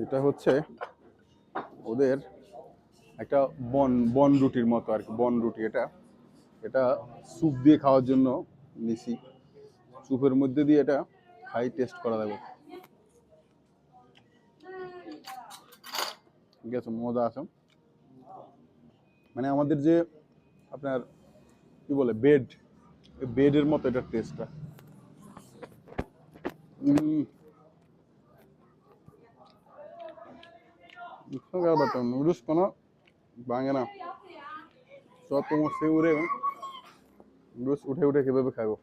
এটা হচ্ছে ওদের একটা বন বন রুটির মতো আর কি, বন রুটি। এটা এটা স্যুপ দিয়ে খাওয়ার জন্য নিছি। স্যুপের মধ্যে দিয়ে এটা খাই, টেস্ট করা যাবে। ঠিক আছে, মজা আছে। মানে আমাদের যে আপনার কি বলে বেড, বেডের মতো এটা টেস্টটা। নুডলস কোনো ভাঙে না, সব তোমার সে উড়ে। নুডলস উঠে উঠে কিভাবে খাবো,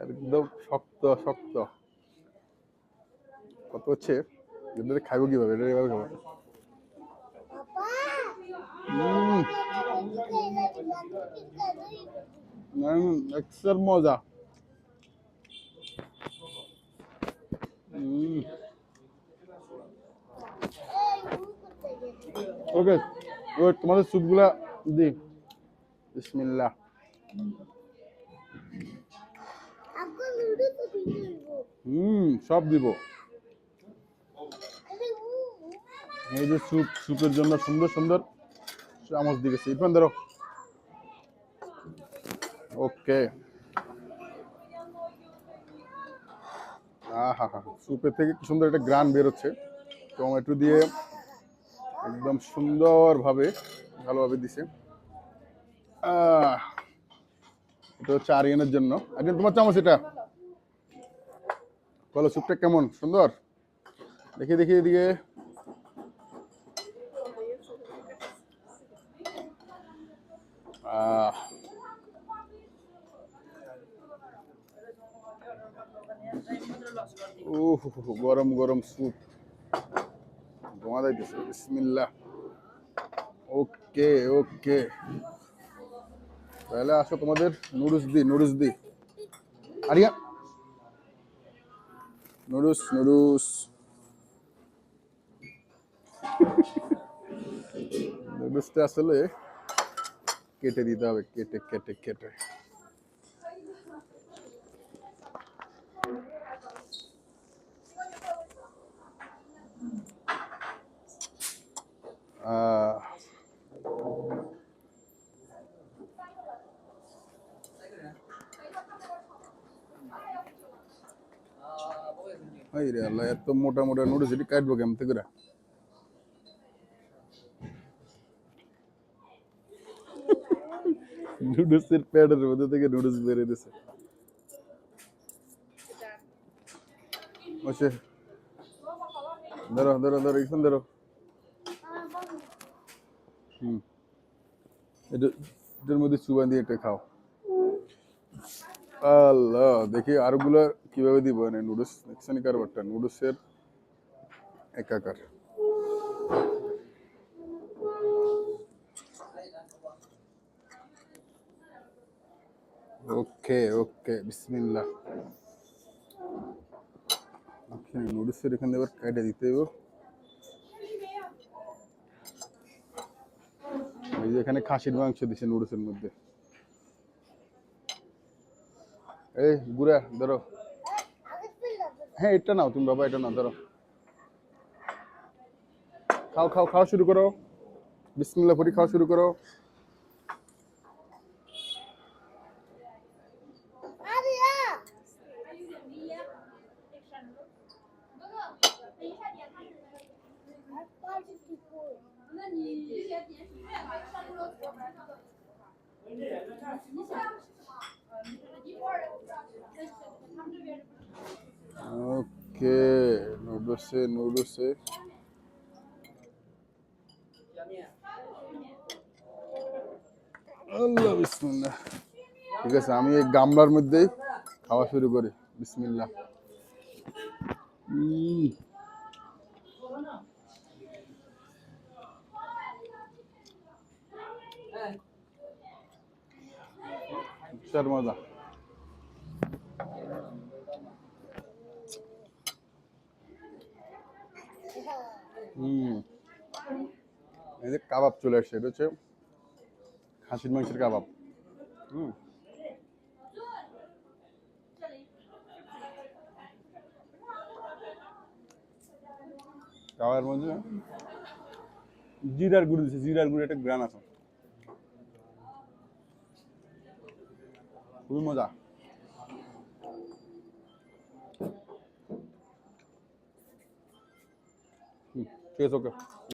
একদম শক্ত শক্ত। কত হচ্ছে এদের খাবো কিভাবে, এটা এভাবে খাবো। এক্সের মজা। ওকে, ওই তোমাদের স্যুপগুলা দি। বিসমিল্লাহ। সব দিব। এই যে স্যুপ, স্যুপের জন্য সুন্দর সুন্দর চামচ দিয়ে গেছে। ইরফান ধরো। ওকে। হা হা, স্যুপের থেকে কি সুন্দর একটা গ্রান বেরোচ্ছে। টমেটো দিয়ে একদম সুন্দরভাবে ভালোভাবে দিছে। এটা হচ্ছে আরিয়ানের জন্য। আরিয়ান তোমার চামচ এটা। বলো স্যুপটা কেমন, সুন্দর? দেখি দেখি এদিকে। গরম গরম স্যুপ জমা যাইতেছে। বিসমিল্লাহ। ওকে ওকে, তাহলে আসো তোমাদের নুডলস দি, নুডলস দি। Aria, noodles noodles. নুডলসটা আসলে কেটে দিতে হবে, কেটে কেটে কেটে। হাই রে আল্লাহ, এত মোটা মোটা নুডলস এটি কাটবো কেমন থেকে? নুডলসের প্যাডের মধ্যে থেকে নুডলস বেরিয়ে দিছে। ধরো ধরো ধরো, এখন ধরো। এটার মধ্যে চুবান দিয়ে এটা খাও। আল্লাহ, দেখি আরগুলো কিভাবে দিব। মানে নুডলস দেখছেন কারবারটা, নুডলসের একাকার। ওকে ওকে, বিসমিল্লাহ। নুডলসের এখানে এবার কাটে দিতে হবে। এই যে এখানে খাসির মাংস দিছে নুডলসের মধ্যে। এই গুড়া ধরো। হ্যাঁ, এটা নাও তুমি বাবা, এটা নাও, ধরো। খাও খাও, খাওয়া শুরু করো। বিসমিল্লাহ পরি খাওয়া শুরু করো। ওকে, নুডলসে নুডলসে। আল্লাহ, বিসমিল্লাহ। ঠিক আছে, আমি এই গামলার মধ্যেই খাওয়া শুরু করি। বিসমিল্লাহ। বিশাল মজা। এই যে কাবাব চলে আসছে, এটা হচ্ছে খাসির মাংসের কাবাব। খাওয়ার মধ্যে জিরার গুঁড়ো দিচ্ছে, জিরার গুঁড়ো একটা গ্রান আছে, খুবই মজা। Test okay.